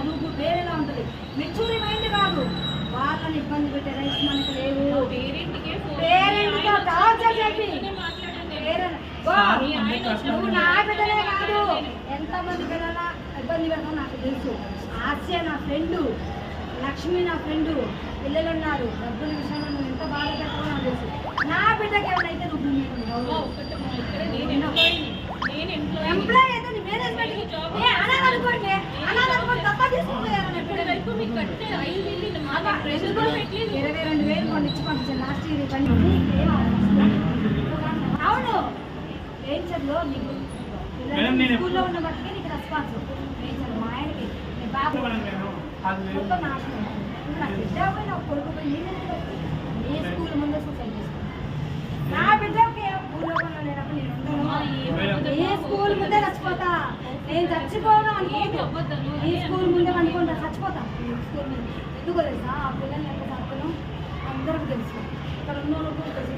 చదువు వేరేలా ఉంటుంది. మెచ్యూరి మైండ్ కాదు, వాళ్ళని ఇబ్బంది పెట్టే రైట్స్ మనకు లేవు. పేరెంట్తో టార్చర్ చెప్పి నువ్వు నా బిడ్డలే కాదు ఎంతమంది పిల్లల ఇబ్బంది పెడతావు నాకు తెలుసు. ఆస్య నా ఫ్రెండు, లక్ష్మి నా ఫ్రెండు, పిల్లలు ఉన్నారు. డబ్బుల విషయంలో నువ్వు ఎంత బాధ పెట్టావో నాకు తెలుసు. నా బిడ్డకి ఎవరైతే నువ్వు ఎంప్లాయ్ అయితే నీ మేనేజ్మెంట్ అనాలనుకోండి తప్ప తీసుకుపోయారు. 22,000 కొన్ని ఇచ్చి పంపించాను లాస్ట్ ఇయర్ పని. అవును నేచర్లో నీకు స్కూల్లో ఉన్న బట్టి నీకు రెస్పాన్స్ నేచర్ మా ఆయనకి నీ బాబు మొత్తం నాశనం. నా బిడ్డ పోయి నా కొడుకు పోయి నీ స్కూల్ ముందే సూసైడ్ చేసుకున్నాను. నా బిడ్డకి భూలోకంలో లేనప్పుడు నేను ఏ స్కూల్ ముందే చచ్చిపోతా. నేను చచ్చిపోను అనుకుంటా, ఈ స్కూల్ ముందే అనుకుంటా చచ్చిపోతా. స్కూల్ మీద ఎందుకో తెలుసా, ఆ పిల్లల్ని ఎంత చదువుతాను అందరికీ తెలుసు. ఇక్కడ ఉన్న తెలుసు.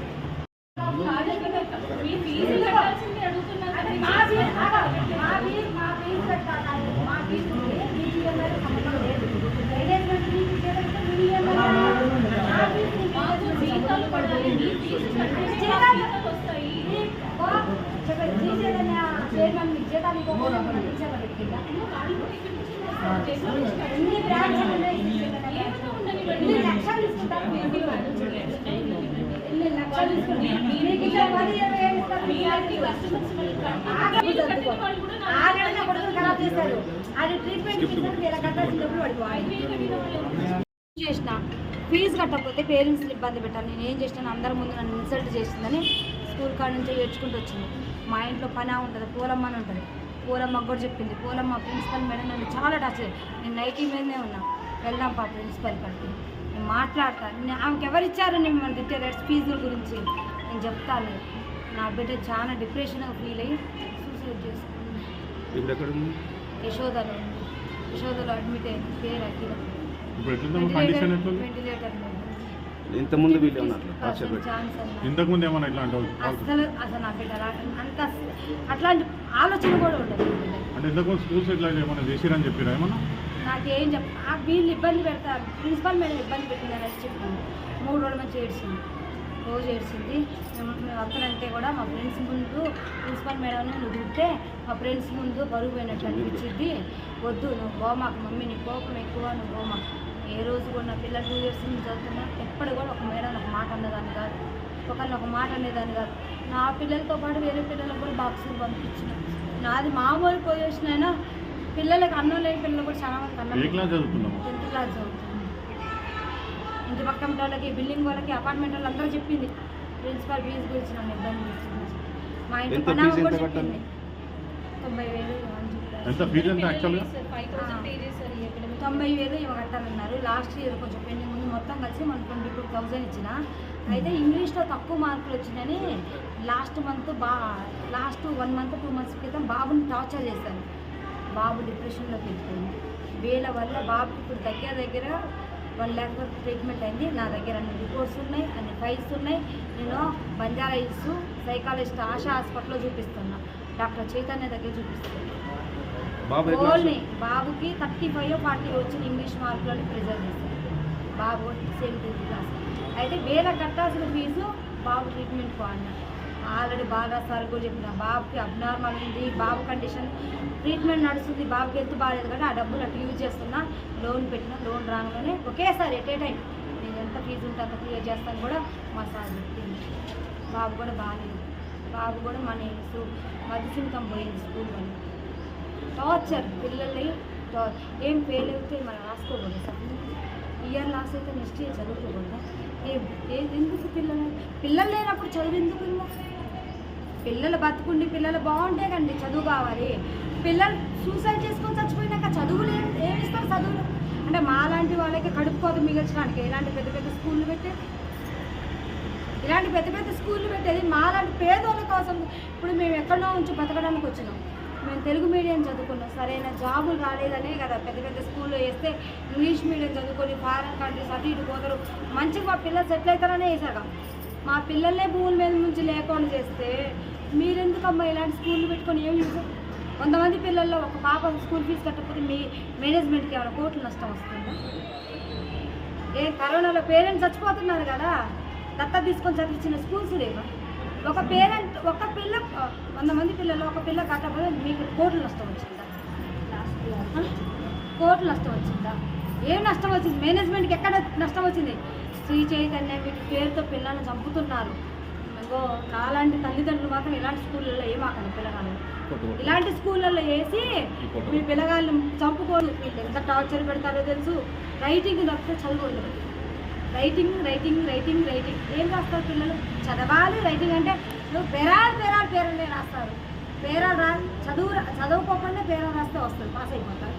చేసిన ఫీజు కట్టకపోతే పేరెంట్స్ని ఇబ్బంది పెట్టాను. నేను ఏం చేసినాను, అందరి ముందు నన్ను ఇన్సల్ట్ చేసిందని స్కూల్ కాడ నుంచి ఏడ్చుకుంటూ వచ్చింది. మా ఇంట్లో పని ఉంటుంది, పూలమ్మ అని ఉంటుంది. పూలమ్మ కూడా చెప్పింది. పూలమ్మ ప్రిన్సిపల్ మేడం నన్ను చాలా టచ్. నేను నైటీ మీదనే ఉన్నా. వెళ్దాం పా ప్రిన్సిపల్ కాడికి, నేను మాట్లాడతాను. ఆమెకి ఎవరిచ్చారు నేను మన తిట్టే రేట్స్ ఫీజుల గురించి నేను చెప్తాను. నా బిడ్డ చాలా డిప్రెషన్గా ఫీల్ అయ్యి సూసైడ్ చేసుకున్నాను. యశోదలో అడ్మిట్ అయింది. పేరు అఖిల. వెంటిలేటర్ ఇంతకుముందు వీళ్ళు అసలు నా బిడ్డ అంత అట్లాంటి ఆలోచన కూడా ఉండదు. నాకేం వీళ్ళు ఇబ్బంది పెడతారు. ప్రిన్సిపల్ మేడం ఇబ్బంది పెట్టిందని చెప్పింది. 3 రోజుల నుంచి ఏడ్చింది, రోజు ఏడ్చింది. మేము అక్కడంటే కూడా మా ఫ్రెండ్స్ ముందు ప్రిన్సిపల్ మేడం నువ్వు తింటే మా ఫ్రెండ్స్ ముందు బరువు పోయినట్టు అనిపించింది. వద్దు నువ్వు పోమాకు మమ్మీ, నీ కోపం ఎక్కువ, నువ్వు పోమాకు. ఏ రోజు కూడా నా పిల్లలు 2 years నుంచి చదువుతున్నా ఎప్పుడు కూడా ఒక మేడం ఒక మాట అనేదాన్ని కాదు, ఒకరిని ఒక మాట అనేదాన్ని కాదు. నా పిల్లలతో పాటు వేరే పిల్లలకు కూడా బాక్సులు పంపించిన. నాది మామూలు పొజిషన్ అయినా పిల్లలకు అన్నం లేని పిల్లలు కూడా చాలా మంది అన్నం. 10th క్లాస్ చదువుతుంది. ఇంటి పక్కన వాళ్ళకి, బిల్డింగ్ వాళ్ళకి, అపార్ట్మెంట్ వాళ్ళు అందరూ చెప్పింది ప్రిన్సిపల్ ఫీజు గురించి నన్ను ఇబ్బంది చేసింది. మా ఇంటి పని కూడా చెప్పింది. 90,000 ఇవి కట్టాలన్నారు. లాస్ట్ ఇయర్ కొంచెం పెండింగ్ ఉంది. మొత్తం కలిసి మనం 22,000 ఇచ్చిన. అయితే ఇంగ్లీష్లో తక్కువ మార్కులు వచ్చినాయని లాస్ట్ 1 month 2 months క్రితం బాబుని టార్చర్ చేశాను. బాబు డిప్రెషన్లోకి వెళ్ళిపోయింది. వీళ్ళ వల్ల బాబుకి ఇప్పుడు దగ్గర 1 lakh వరకు ట్రీట్మెంట్ అయింది. నా దగ్గర అన్ని రిపోర్ట్స్ ఉన్నాయి, అన్ని ఫైల్స్ ఉన్నాయి. నేను బంజారా హిల్స్ సైకాలజిస్ట్ ఆశా హాస్పిటల్లో చూపిస్తున్నా, డాక్టర్ చైతన్య దగ్గర చూపిస్తున్నాను. ఓన్లీ బాబుకి 35 40 వచ్చిన ఇంగ్లీష్ మార్కులని ప్రిజర్వ్ చేశారు. బాబు 7th క్లాస్. అయితే వేరే కట్టాల్సిన ఫీజు బాబు ట్రీట్మెంట్ అన్నా. ఆల్రెడీ బాగా సార్ కూడా చెప్పిన బాబుకి అబ్నార్మల్ ఉంది, బాబు కండిషన్ ట్రీట్మెంట్ నడుస్తుంది, బాబుకి హెల్త్ బాగాలేదు కానీ ఆ డబ్బులు అట్లా యూజ్ చేస్తున్నా. లోన్ పెట్టిన, లోన్ రాగానే ఒకేసారి ఎట్ ఏ టైం నేను ఎంత ఫీజు ఉంటే అంత క్లియర్ చేస్తాను కూడా మా సార్ చెప్పింది. బాబు కూడా బాగాలేదు. బాబు కూడా మన మధ్యసింకం పోయింది స్కూల్ వల్ల. టార్చర్ పిల్లల్ని ఏం ఫెయిల్ అయితే మనం రాసుకోకూడదు సార్. ఇయర్ లాస్ అయితే నెక్స్ట్ ఇయర్ చదువుకోకూడదా? ఎందుకు పిల్లలు లేనప్పుడు చదువు ఎందుకు? పిల్లలు బతుకుండి పిల్లలు బాగుంటే కండి చదువు కావాలి. పిల్లలు సూసైడ్ చేసుకొని చచ్చిపోయినాక చదువులు ఏమిస్తారు? చదువులు అంటే మాలాంటి వాళ్ళకి కడుపు కోత మిగల్చడానికి ఇలాంటి పెద్ద పెద్ద స్కూళ్ళు పెట్టేది మాలాంటి పేదోళ్ళ కోసం. ఇప్పుడు మేము ఎక్కడో ఉంచి బతకడానికి వచ్చినాం. మేము తెలుగు మీడియం చదువుకున్నాం, సరైన జాబులు రాలేదనే కదా పెద్ద పెద్ద స్కూల్లో వేస్తే ఇంగ్లీష్ మీడియం చదువుకొని ఫారెన్ కంట్రీస్ అటు ఇటు పోతారు. మంచిగా మా పిల్లలు సెటిల్ అవుతారనే వేసాక మా పిల్లలనే భూముల మీద నుంచి లేకుండా చేస్తే మీరెందుకమ్మా ఇలాంటి స్కూళ్ళు పెట్టుకొని ఏం యూజ్? కొంతమంది పిల్లల్లో ఒక పాప స్కూల్ ఫీజు కట్టకపోతే మీ మేనేజ్మెంట్కి ఏమైనా కోట్లు నష్టం వస్తుందా? కరోనాలో పేరెంట్స్ చచ్చిపోతున్నారు కదా, దత్తా తీసుకొని చదివించిన స్కూల్స్ లేవా? ఒక పేరెంట్ ఒక పిల్ల 100 మంది పిల్లలు ఒక పిల్ల కట్టకపోతే మీకు కోట్లు నష్టం వచ్చిందా? కోట్లు నష్టం వచ్చిందా? ఏం నష్టం వచ్చింది? మేనేజ్మెంట్కి ఎక్కడ నష్టం వచ్చింది? శ్రీ చైతన్య మీకు పేరుతో పిల్లల్ని చంపుతున్నారు. ఇంకో నాలాంటి తల్లిదండ్రులు మాత్రం ఇలాంటి స్కూళ్ళల్లో ఏమాకండి పిల్లగాళ్ళు. ఇలాంటి స్కూళ్ళల్లో వేసి మీ పిల్లగాళ్ళు చంపుకోరు. వీళ్ళు ఎంత టార్చర్ పెడతారో తెలుసు. రైటింగ్ తప్పితే చదువుకోలేదు. రైటింగ్ రైటింగ్ రైటింగ్ రైటింగ్ ఏం రాస్తారు పిల్లలు? చదవాలి. రైటింగ్ అంటే నువ్వు పేరాలు రాస్తారు. పేరాలు చదువుకోకుండా పేరాలు రాస్తే వస్తుంది, పాస్ అయిపోతారు.